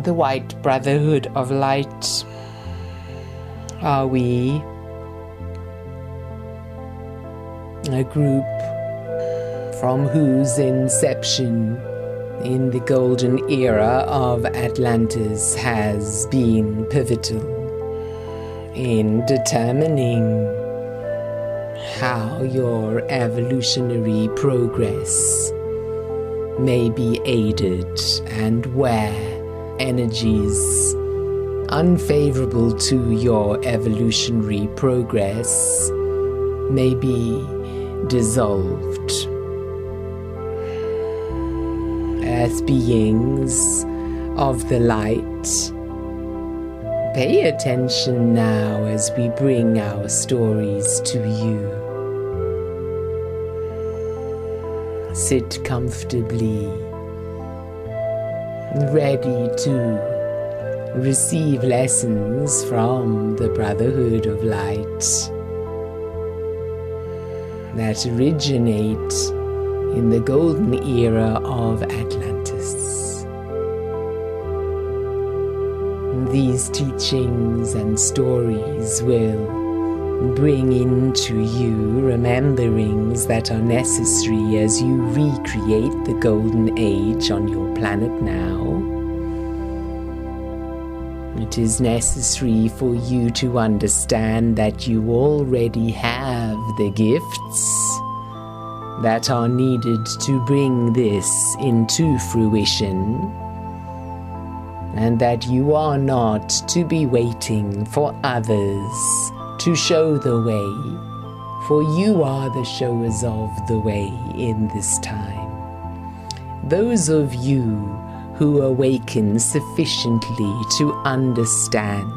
the White Brotherhood of Light, are we a group from whose inception in the Golden Era of Atlantis has been pivotal in determining how your evolutionary progress may be aided and where energies unfavourable to your evolutionary progress may be dissolved. Earth beings of the light, pay attention now as we bring our stories to you. Sit comfortably, ready to receive lessons from the Brotherhood of Light that originate in the Golden Era of Atlantis. These teachings and stories will bring into you rememberings that are necessary as you recreate the Golden Age on your planet now. It is necessary for you to understand that you already have the gifts that are needed to bring this into fruition, and that you are not to be waiting for others to show the way, for you are the showers of the way in this time. Those of you who awaken sufficiently to understand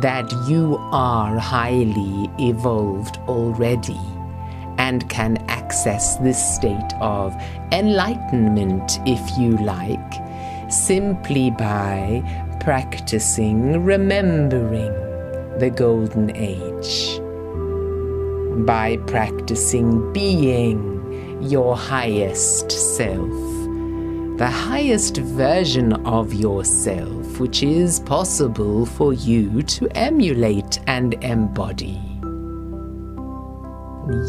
that you are highly evolved already and can access this state of enlightenment, if you like, simply by practicing remembering the Golden Age, by practicing being your highest self, the highest version of yourself which is possible for you to emulate and embody.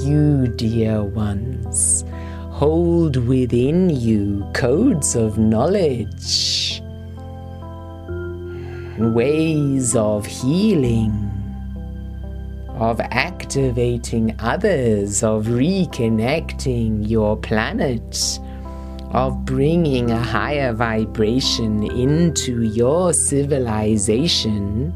You, dear ones, hold within you codes of knowledge, ways of healing, of activating others, of reconnecting your planet, of bringing a higher vibration into your civilization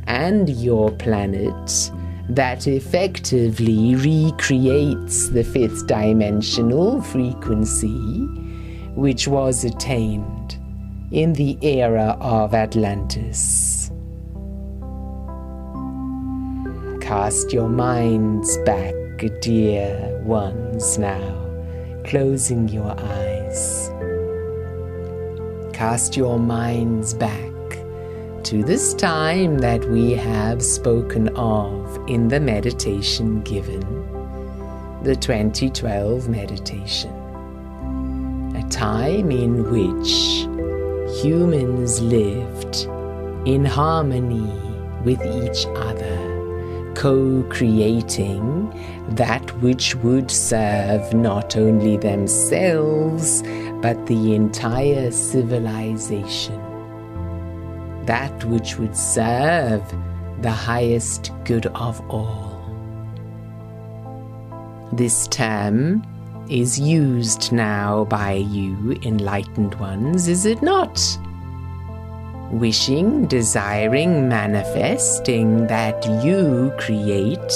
and your planet that effectively recreates the fifth dimensional frequency which was attained in the era of Atlantis. Cast your minds back, dear ones, now, closing your eyes. Cast your minds back to this time that we have spoken of in the meditation given, the 2012 meditation, a time in which humans lived in harmony with each other, co-creating that which would serve not only themselves but the entire civilization, that which would serve the highest good of all. This term is used now by you enlightened ones, is it not? Wishing, desiring, manifesting that you create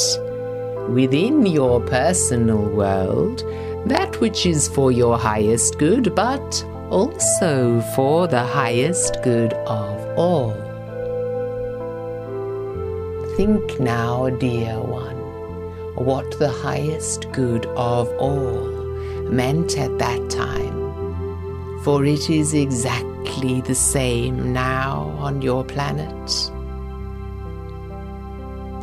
within your personal world that which is for your highest good, but also for the highest good of all. Think now, dear one, what the highest good of all meant at that time, for it is exactly the same now on your planet.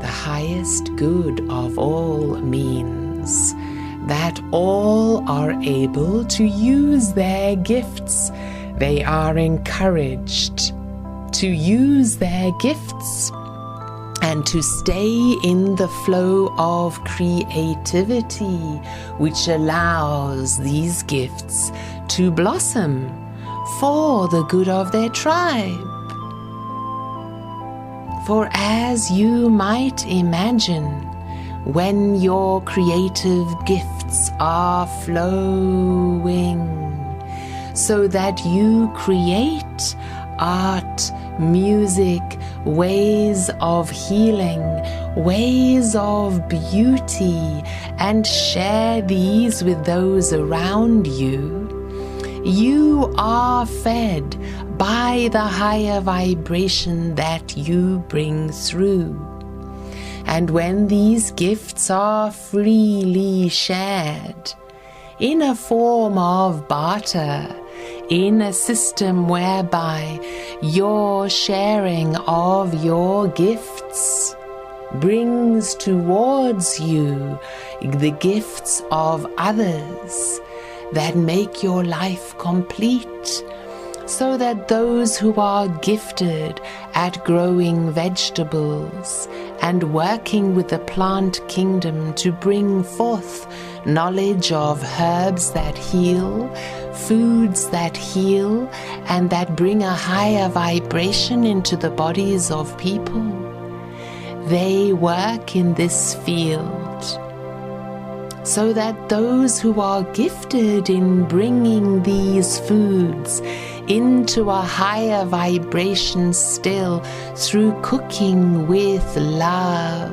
The highest good of all means that all are able to use their gifts, They are encouraged to use their gifts and to stay in the flow of creativity, which allows these gifts to blossom for the good of their tribe. For as you might imagine, when your creative gifts are flowing, so that you create art, music, ways of healing, ways of beauty, and share these with those around you, you are fed by the higher vibration that you bring through. And when these gifts are freely shared, in a form of barter, in a system whereby your sharing of your gifts brings towards you the gifts of others that make your life complete, so that those who are gifted at growing vegetables and working with the plant kingdom to bring forth knowledge of herbs that heal, foods that heal, and that bring a higher vibration into the bodies of people, they work in this field, so that those who are gifted in bringing these foods into a higher vibration still through cooking with love,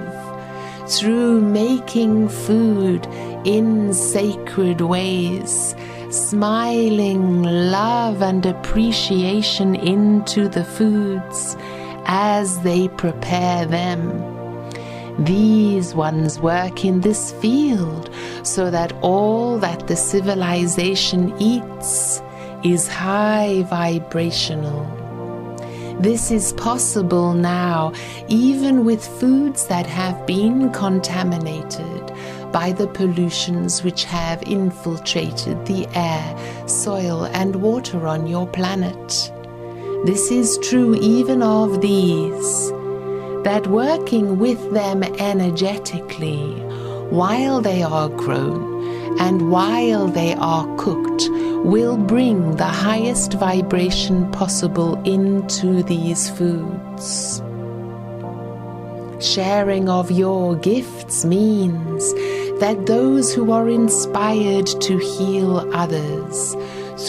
through making food in sacred ways, smiling love and appreciation into the foods as they prepare them. These ones work in this field so that all that the civilization eats is high vibrational. This is possible now even with foods that have been contaminated by the pollutions which have infiltrated the air, soil, and water on your planet. This is true even of these, that working with them energetically while they are grown and while they are cooked will bring the highest vibration possible into these foods. Sharing of your gifts means that those who are inspired to heal others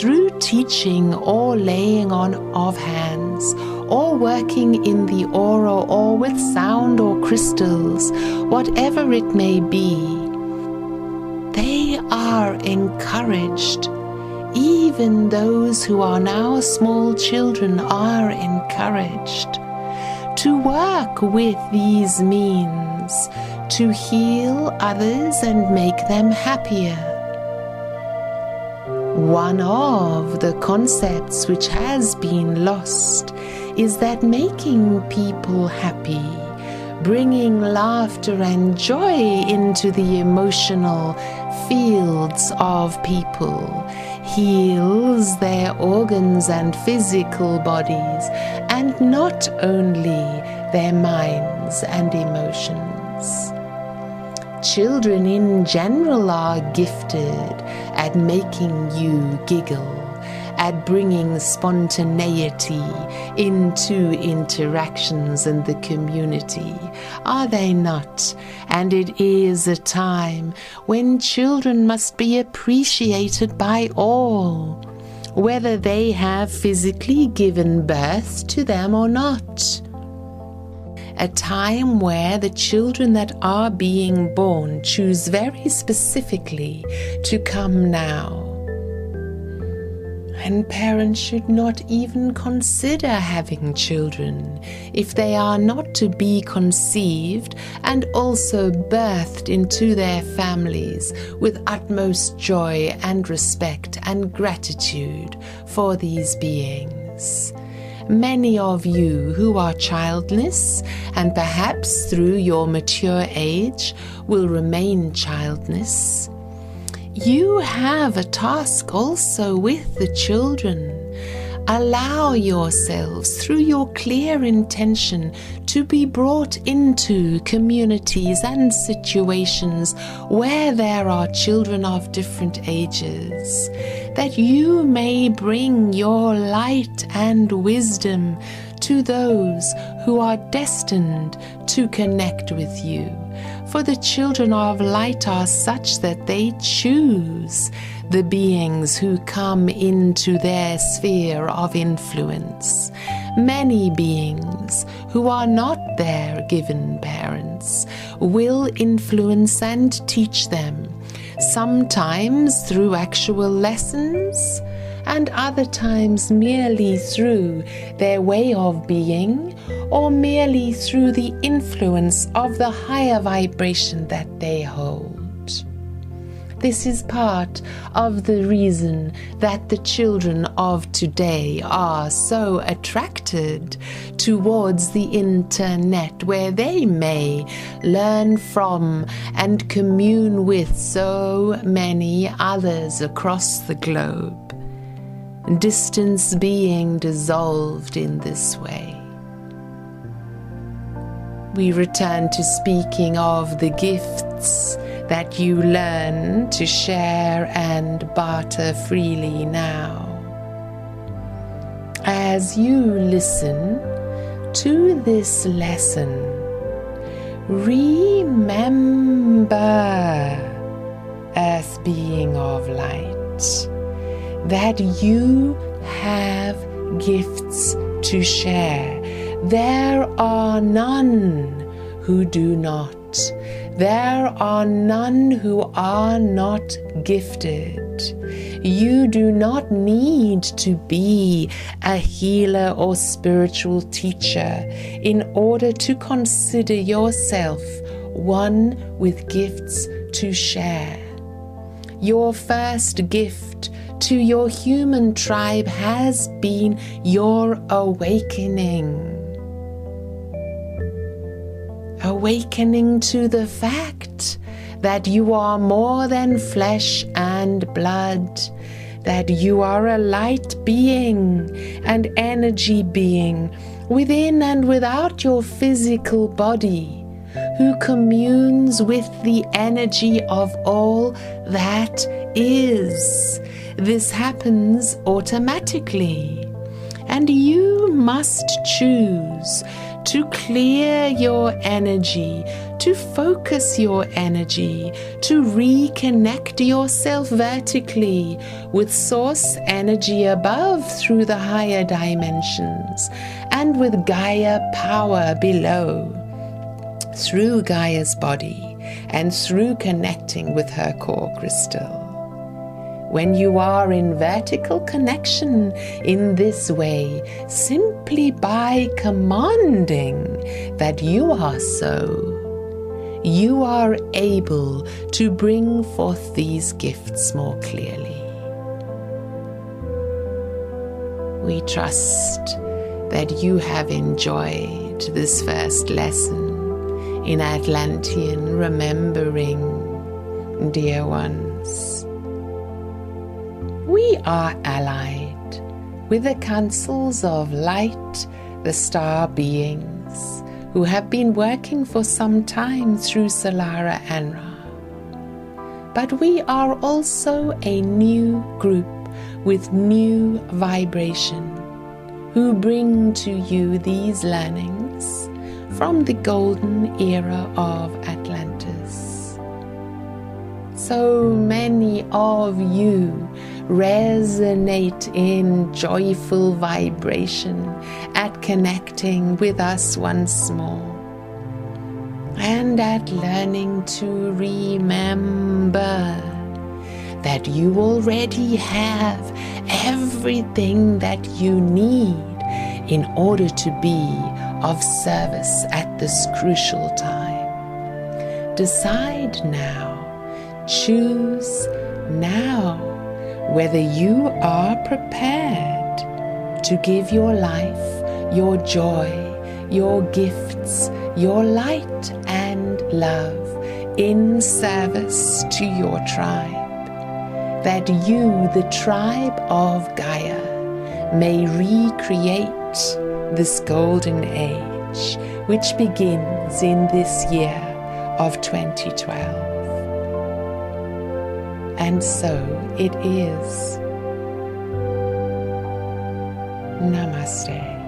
through teaching or laying on of hands, or working in the aura, or with sound or crystals, whatever it may be, they are encouraged. Even those who are now small children are encouraged to work with these means to heal others and make them happier. One of the concepts which has been lost is that making people happy, bringing laughter and joy into the emotional fields of people, heals their organs and physical bodies, and not only their minds and emotions. Children in general are gifted at making you giggle, at bringing spontaneity into interactions in the community, are they not? And it is a time when children must be appreciated by all, whether they have physically given birth to them or not. A time where the children that are being born choose very specifically to come now. And parents should not even consider having children if they are not to be conceived and also birthed into their families with utmost joy and respect and gratitude for these beings. Many of you who are childless and perhaps through your mature age will remain childless, you have a task also with the children. allow yourselves, through your clear intention, to be brought into communities and situations where there are children of different ages, that you may bring your light and wisdom to those who are destined to connect with you. For the children of light are such that they choose the beings who come into their sphere of influence. Many beings who are not their given parents will influence and teach them, sometimes through actual lessons, and other times merely through their way of being, or merely through the influence of the higher vibration that they hold. This is part of the reason that the children of today are so attracted towards the internet, where they may learn from and commune with so many others across the globe, distance being dissolved in this way. We return to speaking of the gifts that you learn to share and barter freely now. As you listen to this lesson, remember, Earth being of light, that you have gifts to share. There are none who do not. There are none who are not gifted. You do not need to be a healer or spiritual teacher in order to consider yourself one with gifts to share. Your first gift to your human tribe has been your awakening. Awakening to the fact that you are more than flesh and blood, that you are a light being, an energy being, within and without your physical body, who communes with the energy of all that is. This happens automatically, and you must choose to clear your energy, to focus your energy, to reconnect yourself vertically with source energy above through the higher dimensions, and with Gaia power below, through Gaia's body and through connecting with her core crystal. When you are in vertical connection in this way, simply by commanding that you are so, you are able to bring forth these gifts more clearly. We trust that you have enjoyed this first lesson in Atlantean remembering, dear ones. We are allied with the councils of light, the star beings, who have been working for some time through Solara Anra. But we are also a new group with new vibration, who bring to you these learnings from the Golden Era of Atlantis. So many of you resonate in joyful vibration at connecting with us once more, and at learning to remember that you already have everything that you need in order to be of service at this crucial time. Decide now, choose now, whether you are prepared to give your life, your joy, your gifts, your light and love in service to your tribe. That you, the tribe of Gaia, may recreate this golden age, which begins in this year of 2012. And so it is. Namaste.